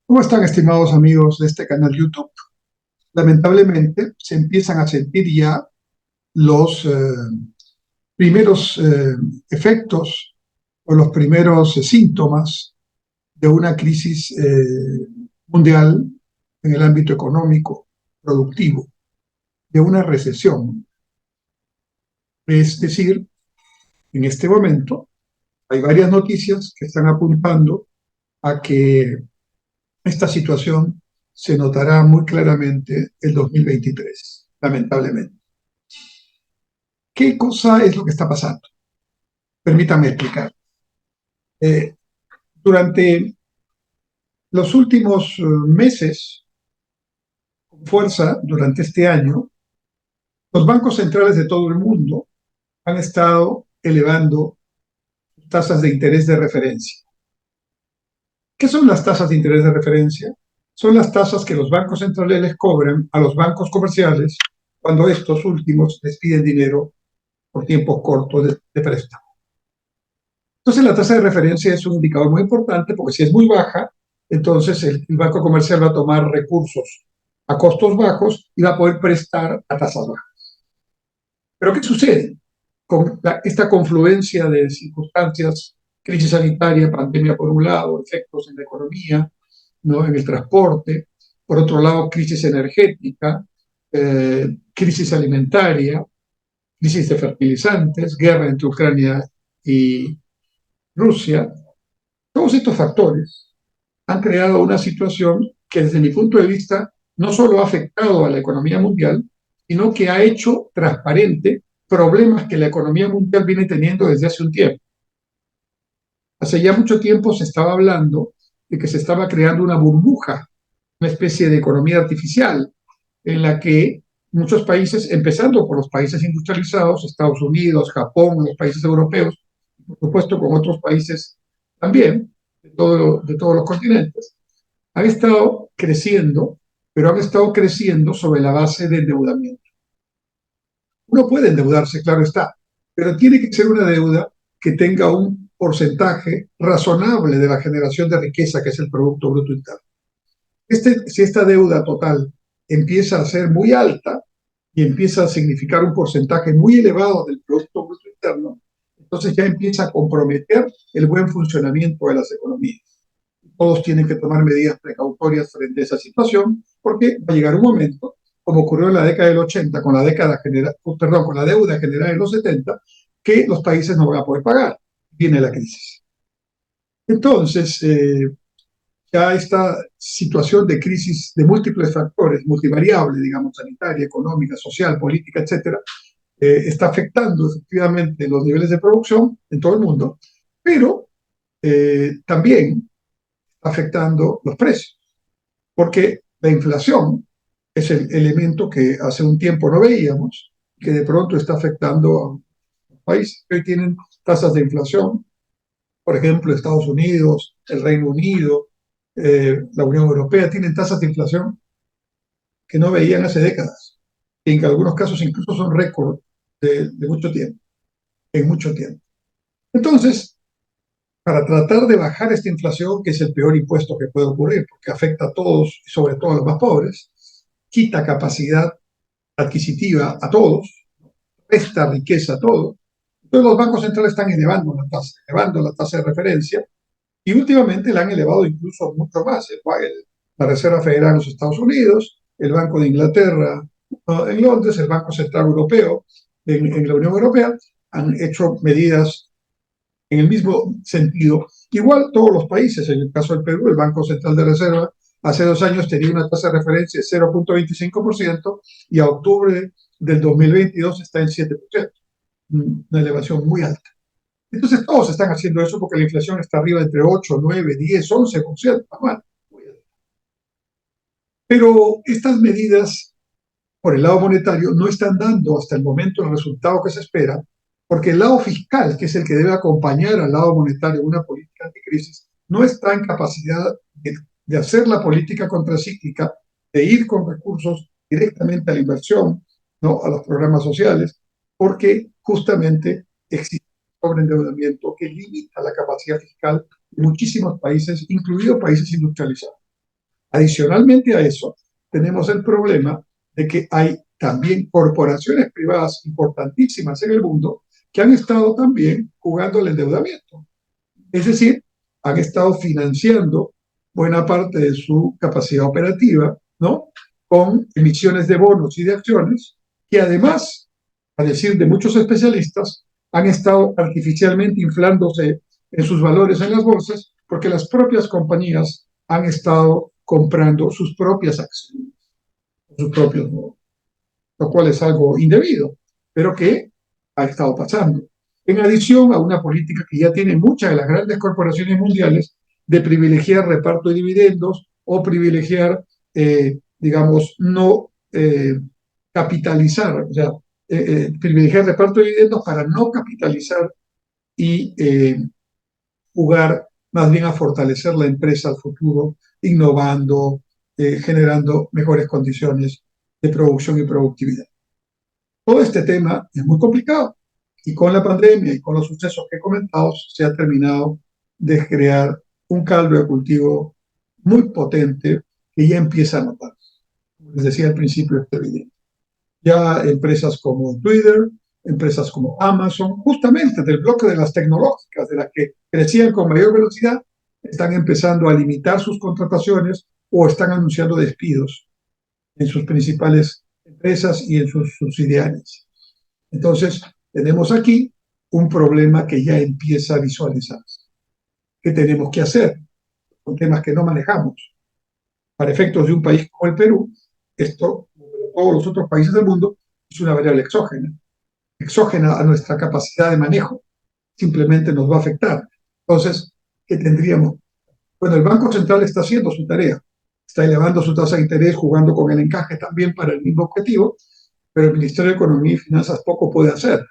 ¿Cómo están, estimados amigos de este canal YouTube? Lamentablemente, se empiezan a sentir ya los primeros efectos o los primeros síntomas de una crisis mundial en el ámbito económico, productivo, de una recesión. Es decir, en este momento hay varias noticias que están apuntando a que esta situación se notará muy claramente el 2023, lamentablemente. ¿Qué cosa es lo que está pasando? Permítanme explicar. Eh, Durante los últimos meses, con fuerza, durante este año, los bancos centrales de todo el mundo han estado elevando tasas de interés de referencia. ¿Qué son las tasas de interés de referencia? Son las tasas que los bancos centrales les cobran a los bancos comerciales cuando estos últimos les piden dinero por tiempos cortos de préstamo. Entonces, la tasa de referencia es un indicador muy importante porque si es muy baja, entonces el banco comercial va a tomar recursos a costos bajos y va a poder prestar a tasas bajas. Pero ¿qué sucede con esta confluencia de circunstancias? Crisis sanitaria, pandemia por un lado, efectos en la economía, ¿no? En el transporte, por otro lado, crisis energética, crisis alimentaria, crisis de fertilizantes, guerra entre Ucrania y Rusia. Todos estos factores han creado una situación que desde mi punto de vista no solo ha afectado a la economía mundial, sino que ha hecho transparente problemas que la economía mundial viene teniendo desde hace un tiempo. Hace ya mucho tiempo se estaba hablando de que se estaba creando una burbuja, una especie de economía artificial, en la que muchos países, empezando por los países industrializados, Estados Unidos, Japón, los países europeos, por supuesto con otros países también, de todos los continentes, han estado creciendo, pero han estado creciendo sobre la base de endeudamiento. Uno puede endeudarse, claro está, pero tiene que ser una deuda que tenga un porcentaje razonable de la generación de riqueza, que es el Producto Bruto Interno. Si esta deuda total empieza a ser muy alta y empieza a significar un porcentaje muy elevado del Producto Bruto Interno, entonces ya empieza a comprometer el buen funcionamiento de las economías. Todos tienen que tomar medidas precautorias frente a esa situación, porque va a llegar un momento, como ocurrió en la década del 80, con la década general, perdón, con la deuda general en los 70, que los países no van a poder pagar. Viene la crisis. Entonces, ya esta situación de crisis de múltiples factores, multivariable, digamos, sanitaria, económica, social, política, etcétera, está afectando efectivamente los niveles de producción en todo el mundo, pero también afectando los precios, porque la inflación es el elemento que hace un tiempo no veíamos, que de pronto está afectando a los países que hoy tienen tasas de inflación, por ejemplo, Estados Unidos, el Reino Unido, la Unión Europea, tienen tasas de inflación que no veían hace décadas, y en algunos casos incluso son récord de mucho tiempo, en mucho tiempo. Entonces, para tratar de bajar esta inflación, que es el peor impuesto que puede ocurrir, porque afecta a todos y sobre todo a los más pobres, quita capacidad adquisitiva a todos, resta riqueza a todos. Entonces los bancos centrales están elevando la tasa de referencia y últimamente la han elevado incluso mucho más. La Reserva Federal en los Estados Unidos, el Banco de Inglaterra en Londres, el Banco Central Europeo en la Unión Europea han hecho medidas en el mismo sentido. Igual todos los países, en el caso del Perú, el Banco Central de Reserva hace 2 años tenía una tasa de referencia de 0,25% y a octubre del 2022 está en 7%, una elevación muy alta. Entonces todos están haciendo eso porque la inflación está arriba entre 8, 9, 10, 11%. Mal. Pero estas medidas por el lado monetario no están dando hasta el momento el resultado que se espera, porque el lado fiscal, que es el que debe acompañar al lado monetario una política anticrisis, no está en capacidad de hacer la política contracíclica, de ir con recursos directamente a la inversión, ¿no? A los programas sociales, porque justamente existe un sobreendeudamiento que limita la capacidad fiscal de muchísimos países, incluidos países industrializados. Adicionalmente a eso, tenemos el problema de que hay también corporaciones privadas importantísimas en el mundo que han estado también jugando el endeudamiento. Es decir, han estado financiando buena parte de su capacidad operativa, ¿no? Con emisiones de bonos y de acciones, que además, a decir de muchos especialistas, han estado artificialmente inflándose en sus valores en las bolsas porque las propias compañías han estado comprando sus propias acciones, sus propios bonos, lo cual es algo indebido, pero que ha estado pasando. En adición a una política que ya tienen muchas de las grandes corporaciones mundiales de privilegiar reparto de dividendos o privilegiar, digamos, no capitalizar, o sea, privilegiar reparto de dividendos para no capitalizar y jugar más bien a fortalecer la empresa al futuro, innovando, generando mejores condiciones de producción y productividad. Todo este tema es muy complicado y con la pandemia y con los sucesos que he comentado se ha terminado de crear un caldo de cultivo muy potente que ya empieza a notar. Como les decía al principio, este video. Ya empresas como Twitter, empresas como Amazon, justamente del bloque de las tecnológicas, de las que crecían con mayor velocidad, están empezando a limitar sus contrataciones o están anunciando despidos en sus principales empresas y en sus subsidiarias. Entonces, tenemos aquí un problema que ya empieza a visualizarse. ¿Qué tenemos que hacer? Son temas que no manejamos. Para efectos de un país como el Perú, esto, como todos los otros países del mundo, es una variable exógena a nuestra capacidad de manejo. Simplemente nos va a afectar. Entonces, ¿qué tendríamos? Bueno, el Banco Central está haciendo su tarea, está elevando su tasa de interés, jugando con el encaje también para el mismo objetivo, pero el Ministerio de Economía y Finanzas poco puede hacer.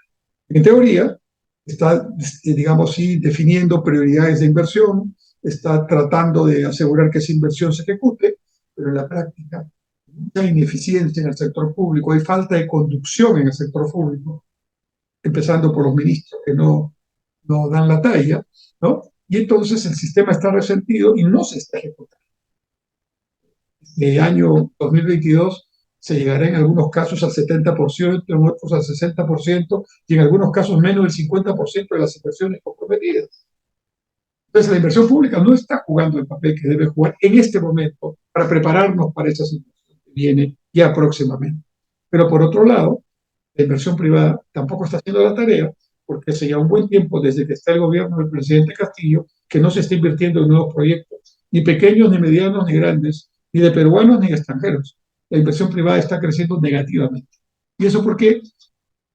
En teoría, está, digamos, sí, definiendo prioridades de inversión, está tratando de asegurar que esa inversión se ejecute, pero en la práctica hay mucha ineficiencia en el sector público, hay falta de conducción en el sector público, empezando por los ministros que no dan la talla, ¿no? Y entonces el sistema está resentido y no se está ejecutando. El año 2022 se llegará en algunos casos al 70%, en otros al 60% y en algunos casos menos del 50% de las inversiones comprometidas. Entonces la inversión pública no está jugando el papel que debe jugar en este momento para prepararnos para esa situación que viene ya próximamente. Pero por otro lado, la inversión privada tampoco está haciendo la tarea porque hace ya un buen tiempo desde que está el gobierno del presidente Castillo que no se está invirtiendo en nuevos proyectos, ni pequeños, ni medianos, ni grandes, ni de peruanos, ni de extranjeros. La inversión privada está creciendo negativamente. ¿Y eso por qué?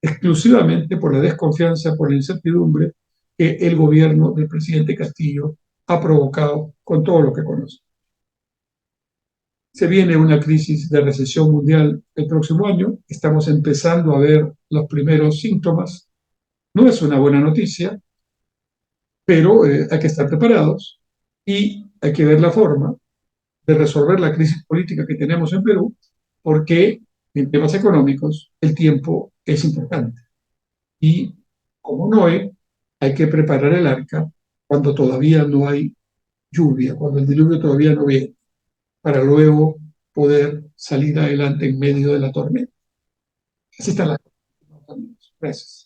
Exclusivamente por la desconfianza, por la incertidumbre que el gobierno del presidente Castillo ha provocado con todo lo que conoce. Se viene una crisis de recesión mundial el próximo año, estamos empezando a ver los primeros síntomas. No es una buena noticia, pero hay que estar preparados y hay que ver la forma de resolver la crisis política que tenemos en Perú, porque en temas económicos el tiempo es importante. Y como Noé, hay que preparar el arca cuando todavía no hay lluvia, cuando el diluvio todavía no viene, para luego poder salir adelante en medio de la tormenta. Así están las cosas. Gracias.